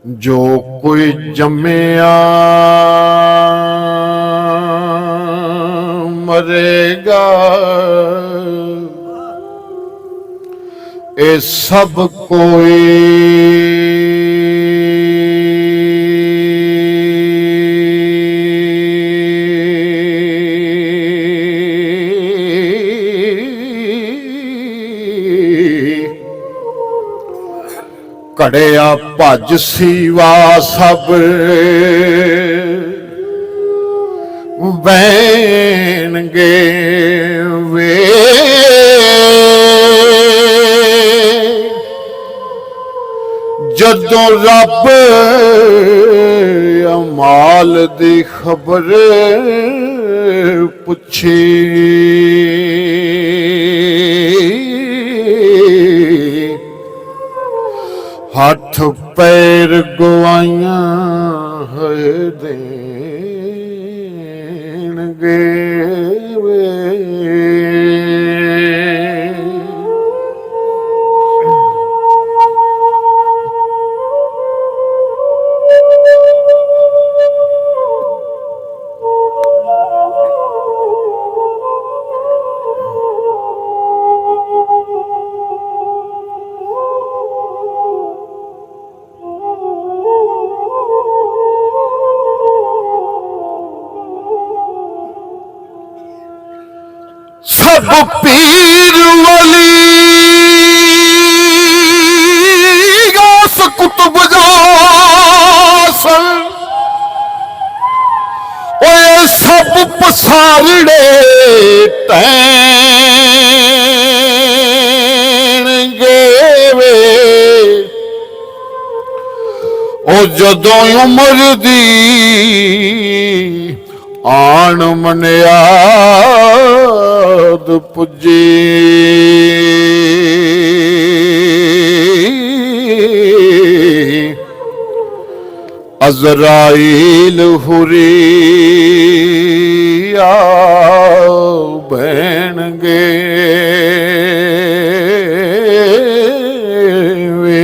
जो कोई जम्मिया मरेगा, ये सब कोई घड़िया भज सीवा सब बहनगे वे, जदों रब अमाल दी खबर पुछी, हथ पैर गवाइया है देणगे वे। सब पीर वली गास कुतुब जासन, ओए सब पसारड़े तैणगे वे। ओ जदों उमर दी आन मनियाद पुजी, अज़राइल हुरिया बहनगे वे।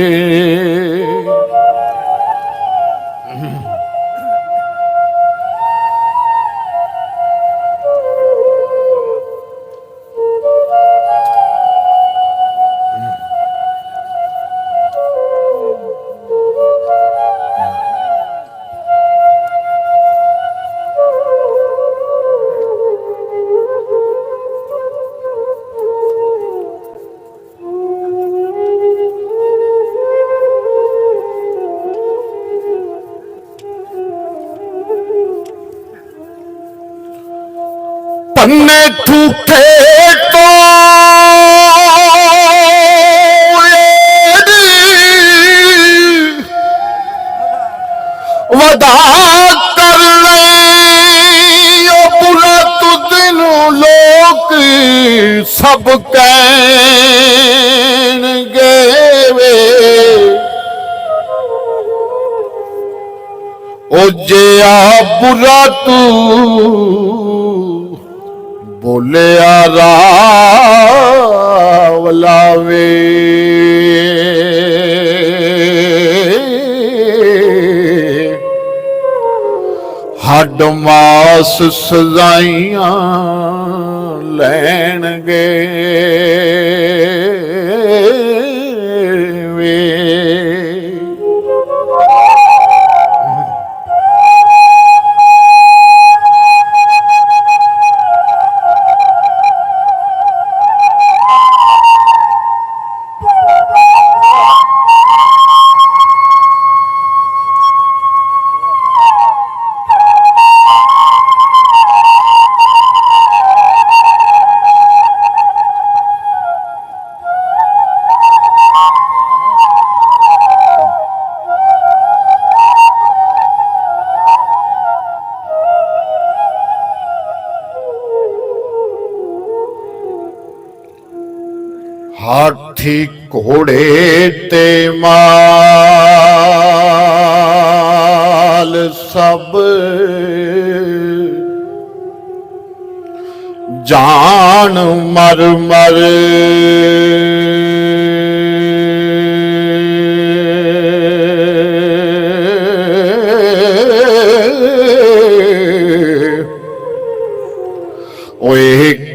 पन्ने ठूठे तो वदा कर ले, बुरा तु दिनों लोग सब कहणगे वे। ओ जे आ बुरा तू बोलिया रावलावे, हड मास सजाइयां लैणगे वे। हाथी घोड़े ते माल सब जान मर मर,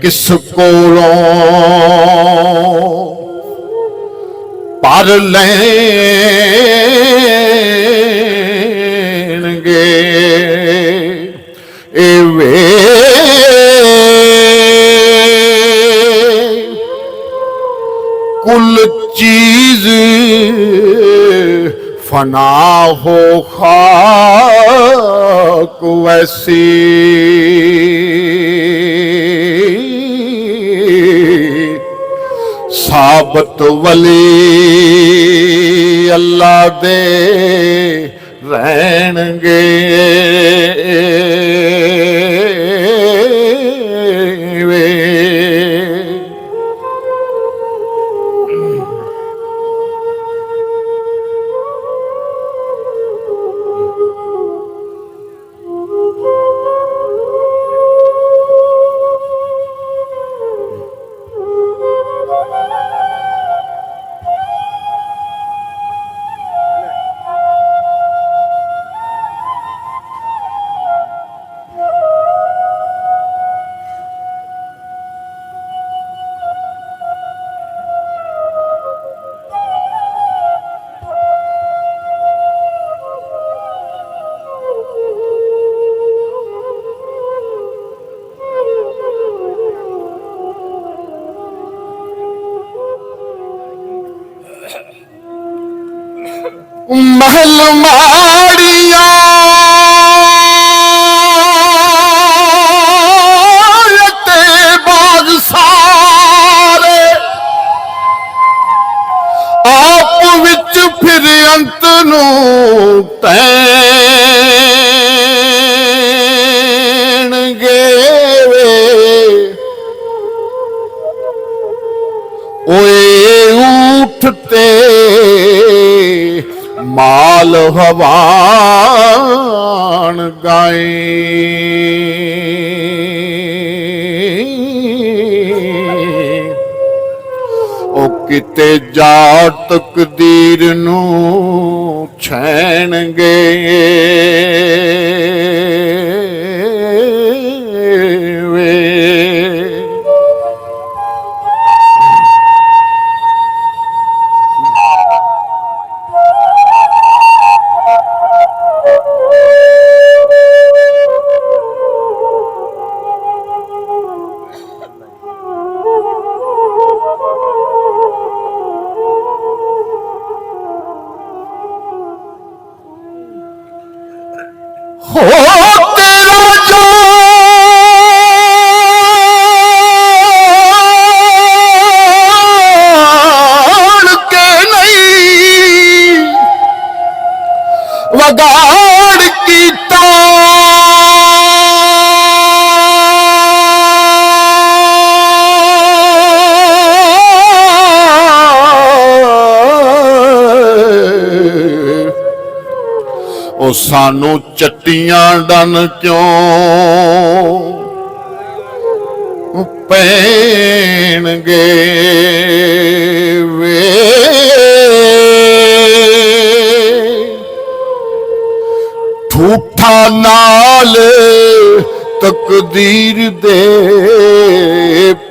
किस कोलों पर लेंगे ए वे कुल चीज फना हो खाक वैसी साबत वली अल्लाह दे रहणगे वे महल माड़िया ते बाज सारे आप विच फिर अंत नूं तैणगे ओए उठते माल हवान गाए ओ किते जा तकदीर नू छैणगे वे हो तेरा जान के नहीं वगाड़ कीता ओ सानू चट्टियां डन क्यों पैणगे वे ठूठा नाल तकदीर दे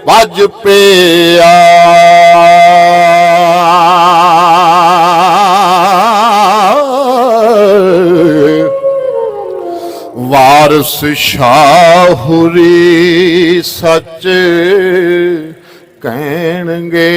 भज पिया वारस शाहुरी सच कहणगे